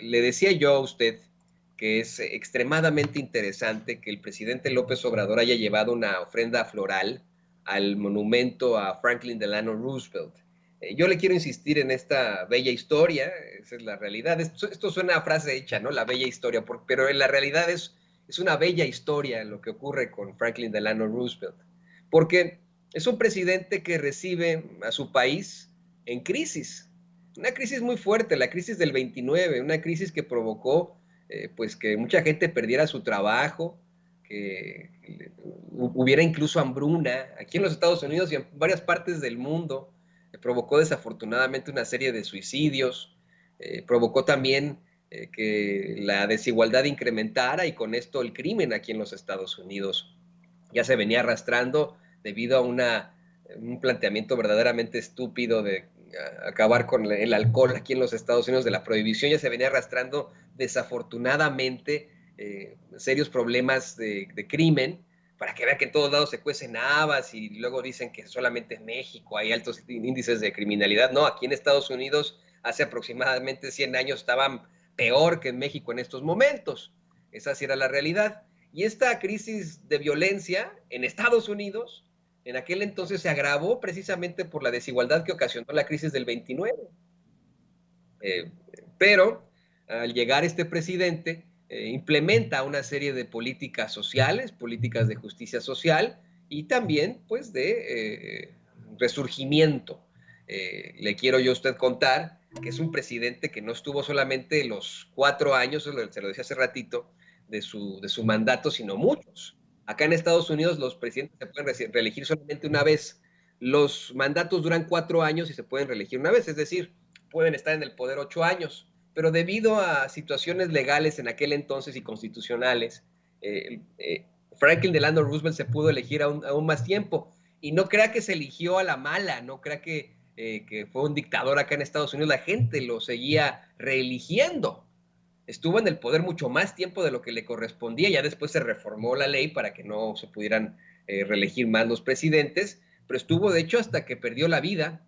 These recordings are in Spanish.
le decía yo a usted que es extremadamente interesante que el presidente López Obrador haya llevado una ofrenda floral al monumento a Franklin Delano Roosevelt. Yo le quiero insistir en esta bella historia, esa es la realidad. Esto suena a frase hecha, ¿no? La bella historia, pero en la realidad es una bella historia lo que ocurre con Franklin Delano Roosevelt, porque es un presidente que recibe a su país en crisis, una crisis muy fuerte, la crisis del 29, una crisis que provocó pues que mucha gente perdiera su trabajo, que hubiera incluso hambruna aquí en los Estados Unidos y en varias partes del mundo, provocó desafortunadamente una serie de suicidios, provocó también que la desigualdad incrementara y con esto el crimen aquí en los Estados Unidos ya se venía arrastrando debido a un planteamiento verdaderamente estúpido de acabar con el alcohol aquí en los Estados Unidos, de la prohibición, ya se venía arrastrando desafortunadamente serios problemas de crimen, para que vean que en todos lados se cuecen habas y luego dicen que solamente en México hay altos índices de criminalidad. No, aquí en Estados Unidos hace aproximadamente 100 años estaban peor que en México en estos momentos. Esa sí era la realidad. Y esta crisis de violencia en Estados Unidos, en aquel entonces se agravó precisamente por la desigualdad que ocasionó la crisis del 29. Eh, pero al llegar este presidente, implementa una serie de políticas sociales, políticas de justicia social y también pues de resurgimiento. Le quiero yo a usted contar que es un presidente que no estuvo solamente los 4 años, se lo decía hace ratito, de su mandato, sino muchos. Acá en Estados Unidos los presidentes se pueden reelegir solamente una vez. Los mandatos duran 4 años y se pueden reelegir una vez, es decir, pueden estar en el poder 8 años, pero debido a situaciones legales en aquel entonces y constitucionales, Franklin Delano Roosevelt se pudo elegir aún más tiempo. Y no crea que se eligió a la mala, no crea que fue un dictador acá en Estados Unidos, la gente lo seguía reeligiendo. Estuvo en el poder mucho más tiempo de lo que le correspondía, ya después se reformó la ley para que no se pudieran reelegir más los presidentes, pero estuvo de hecho hasta que perdió la vida.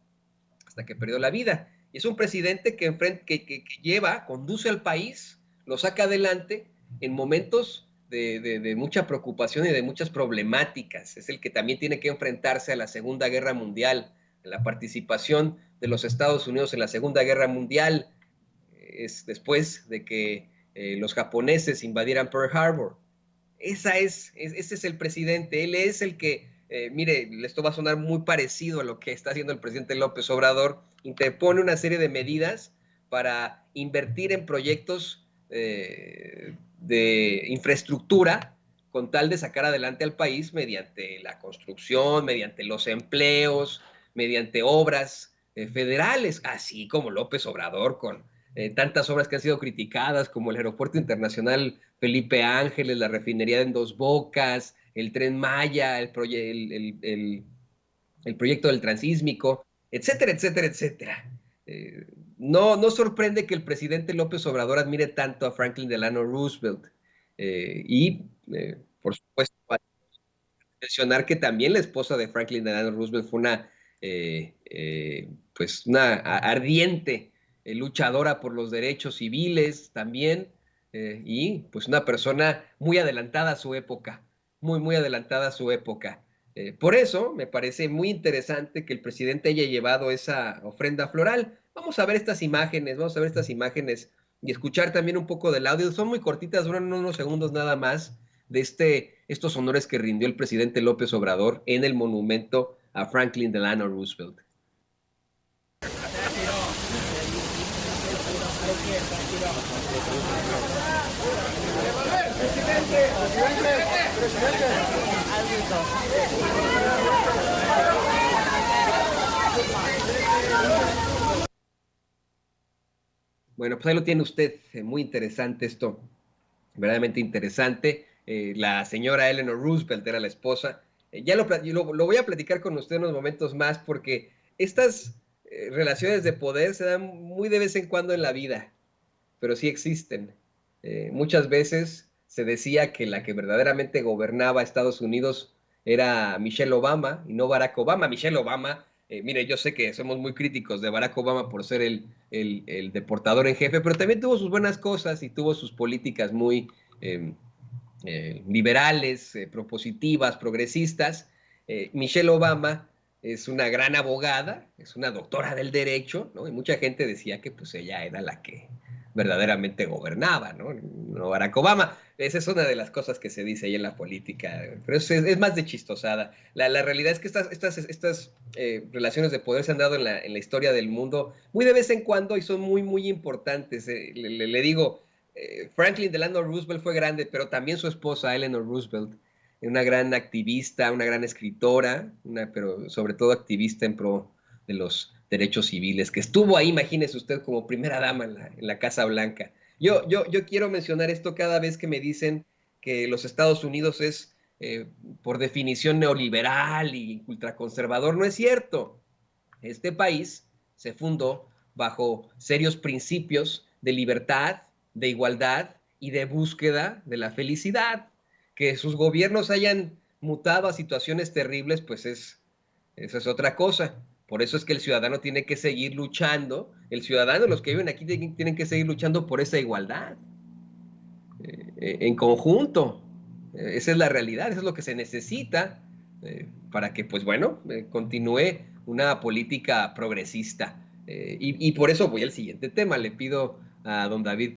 Y es un presidente que lleva, conduce al país, lo saca adelante en momentos de mucha preocupación y de muchas problemáticas. Es el que también tiene que enfrentarse a la Segunda Guerra Mundial, a la participación de los Estados Unidos en la Segunda Guerra Mundial, es después de que los japoneses invadieran Pearl Harbor. Ese es el presidente, él es el que, mire, esto va a sonar muy parecido a lo que está haciendo el presidente López Obrador, interpone una serie de medidas para invertir en proyectos de infraestructura con tal de sacar adelante al país mediante la construcción, mediante los empleos, mediante obras federales, así como López Obrador con tantas obras que han sido criticadas, como el Aeropuerto Internacional Felipe Ángeles, la refinería en Dos Bocas, el Tren Maya, el proyecto del transísmico, etcétera, etcétera, etcétera. Eh, no sorprende que el presidente López Obrador admire tanto a Franklin Delano Roosevelt. Por supuesto, mencionar que también la esposa de Franklin Delano Roosevelt fue pues una ardiente luchadora por los derechos civiles también, y pues una persona muy adelantada a su época, muy adelantada a su época. Por eso me parece muy interesante que el presidente haya llevado esa ofrenda floral. Vamos a ver estas imágenes y escuchar también un poco del audio. Son muy cortitas, duran unos segundos nada más de estos honores que rindió el presidente López Obrador en el monumento a Franklin Delano Roosevelt. Bueno, pues ahí lo tiene usted, muy interesante esto, verdaderamente interesante. La señora Eleanor Roosevelt era la esposa. Ya lo voy a platicar con usted en unos momentos más porque estas relaciones de poder se dan muy de vez en cuando en la vida, pero sí existen. Muchas veces se decía que la que verdaderamente gobernaba Estados Unidos era Michelle Obama y no Barack Obama. Michelle Obama mire, yo sé que somos muy críticos de Barack Obama por ser el deportador en jefe, pero también tuvo sus buenas cosas y tuvo sus políticas muy eh, liberales, propositivas, progresistas. Michelle Obama es una gran abogada, es una doctora del derecho, ¿no? Y mucha gente decía que pues ella era la que verdaderamente gobernaba, ¿no? No Barack Obama. Esa es una de las cosas que se dice ahí en la política, pero es más de chistosada. La realidad es que estas relaciones de poder se han dado en la historia del mundo muy de vez en cuando y son muy, muy importantes. Le digo, Franklin Delano Roosevelt fue grande, pero también su esposa, Eleanor Roosevelt, una gran activista, una gran escritora, pero sobre todo activista en pro de los derechos civiles, que estuvo ahí, imagínese usted, como primera dama en la Casa Blanca. Yo quiero mencionar esto cada vez que me dicen que los Estados Unidos es, por definición, neoliberal y ultraconservador. No es cierto. Este país se fundó bajo serios principios de libertad, de igualdad y de búsqueda de la felicidad. Que sus gobiernos hayan mutado a situaciones terribles, pues eso es otra cosa. Por eso es que el ciudadano tiene que seguir luchando, el ciudadano, los que viven aquí, tienen que seguir luchando por esa igualdad, en conjunto. Esa es la realidad, eso es lo que se necesita para que, pues bueno, continúe una política progresista. Y por eso voy al siguiente tema. Le pido a don David